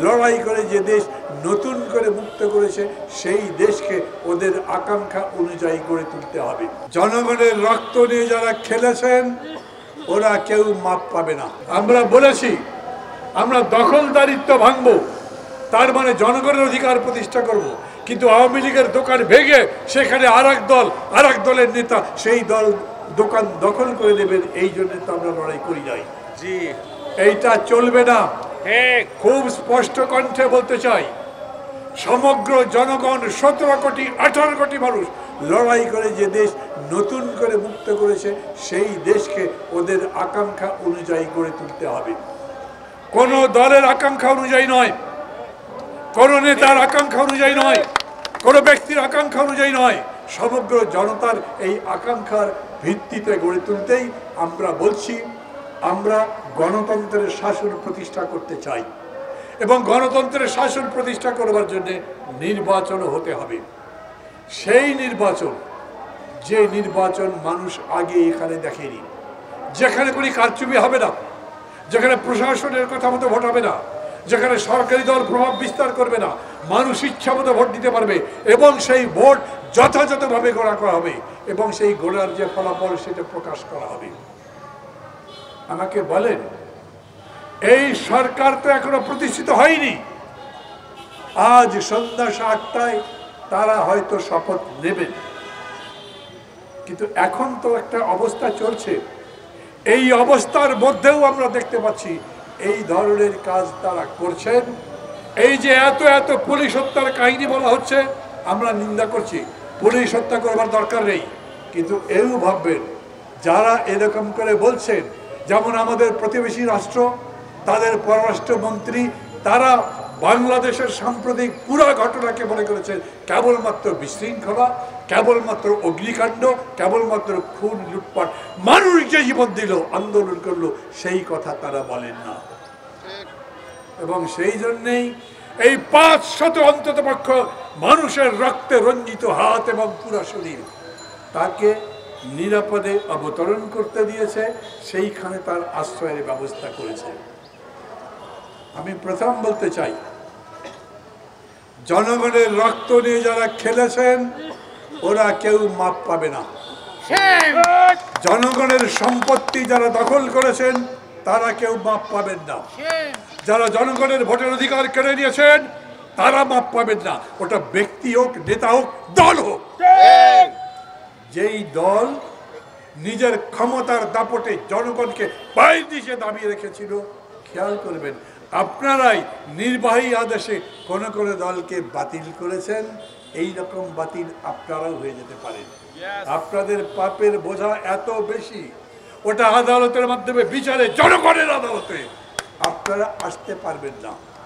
লড়াই করে যে দেশ নতুন করে মুক্ত করেছে সেই দেশকে ওদের আকাঙ্ক্ষা অনুযায়ী গড়ে তুলতে হবে। জনগণের রক্ত নিয়ে যারা খেলেছেন ওরা কেউ মাপ পাবে না। আমরা বলেছি আমরা দখলদারিত্ব ভাঙবো, তার মানে জনগণের অধিকার প্রতিষ্ঠা করব। কিন্তু আওয়ামী লীগের দোকান ভেঙে সেখানে আর এক দলের নেতা সেই দল দোকান দখল করে নেবেন, এই জন্য তো আমরা লড়াই করি নাই। জি, এইটা চলবে না। খুব স্পষ্ট কণ্ঠে বলতে চাই, সমগ্র জনগণ 17 কোটি 18 কোটি মানুষ লড়াই করে যে দেশ নতুন করে মুক্ত করেছে সেই দেশকে ওদের আকাঙ্ক্ষা অনুযায়ী গড়ে তুলতে হবে। কোন দলের আকাঙ্ক্ষা অনুযায়ী নয়, কোন নেতার আকাঙ্ক্ষা অনুযায়ী নয়, কোন ব্যক্তির আকাঙ্ক্ষা অনুযায়ী নয়, সমগ্র জনতার এই আকাঙ্ক্ষার ভিত্তিতে গড়ে তুলতেই আমরা বলছি আমরা গণতন্ত্রের শাসন প্রতিষ্ঠা করতে চাই এবং গণতন্ত্রের শাসন প্রতিষ্ঠা করবার জন্য নির্বাচন হতে হবে। সেই নির্বাচন, যে নির্বাচন মানুষ আগে এখানে দেখেনি, যেখানে কোনো কারচুপি হবে না, যেখানে প্রশাসনের কথা মতো ভোট হবে না, যেখানে সরকারি দল প্রভাব বিস্তার করবে না, মানুষ ইচ্ছা মতো ভোট দিতে পারবে এবং সেই ভোট যথাযথভাবে গণনা করা হবে এবং সেই গণনার যে ফলাফল সেটা প্রকাশ করা হবে। আমাকে বলেন, এই সরকার তো এখনো প্রতিষ্ঠিত হয়নি। আজ সন্ধ্যা 7টায় তারা হয়তো শপথ নেবেন, কিন্তু এখন তো একটা অবস্থা চলছে। এই অবস্থার মধ্যেও আমরা দেখতে পাচ্ছি এই ধরনের কাজ তারা করছেন। এই যে এত পুলিশ হত্যার কাহিনী বলা হচ্ছে, আমরা নিন্দা করছি। পুলিশ হত্যা করবার দরকার নেই, কিন্তু এও ভাববেন যারা এরকম করে বলছেন, যেমন আমাদের প্রতিবেশী রাষ্ট্র, তাদের পররাষ্ট্রমন্ত্রী, তারা বাংলাদেশের সাম্প্রতিক পুরো ঘটনাকে মনে করেছেন কেবলমাত্র বিশৃঙ্খলা, কেবলমাত্র অগ্নিকাণ্ড, কেবলমাত্র খুন লুটপাট। মানুষ যে জীবন দিল, আন্দোলন করলো, সেই কথা তারা বলেন না। এবং সেই জন্যেই এই 500 অন্তত পক্ষ মানুষের রক্তে রঞ্জিত হাত এবং পুরা শরীর তাকে নিরাপদে অবতরণ করতে দিয়েছে, সেইখানে তার আশ্রয়ের ব্যবস্থা করেছে। আমি প্রথম বলতে চাই, জনগণের রক্ত নিয়ে যারা খেলেছেন ওরা কেউ মাপ পাবে না। জনগণের সম্পত্তি যারা দখল করেছেন তারা কেউ মাপ পাবেন না। যারা জনগণের ভোটের অধিকার কেড়ে নিয়েছেন তারা মাপ পাবেন না। ওটা ব্যক্তি হোক, নেতা হোক, দল হোক। যেই দল নিজের ক্ষমতার দাপটে জনগণকে পায়ের নিচে দাবিয়ে রেখেছিল, খেয়াল করবেন আপনারাই নির্বাহী আদেশে কোন কোন দলকে বাতিল করেছেন। এই রকম বাতিল আপনারাও হয়ে যেতে পারেন। আপনাদের পাপের বোঝা এত বেশি, ওটা আদালতের মাধ্যমে বিচারে, জনগণের আদালতে আপনারা আসতে পারবেন না।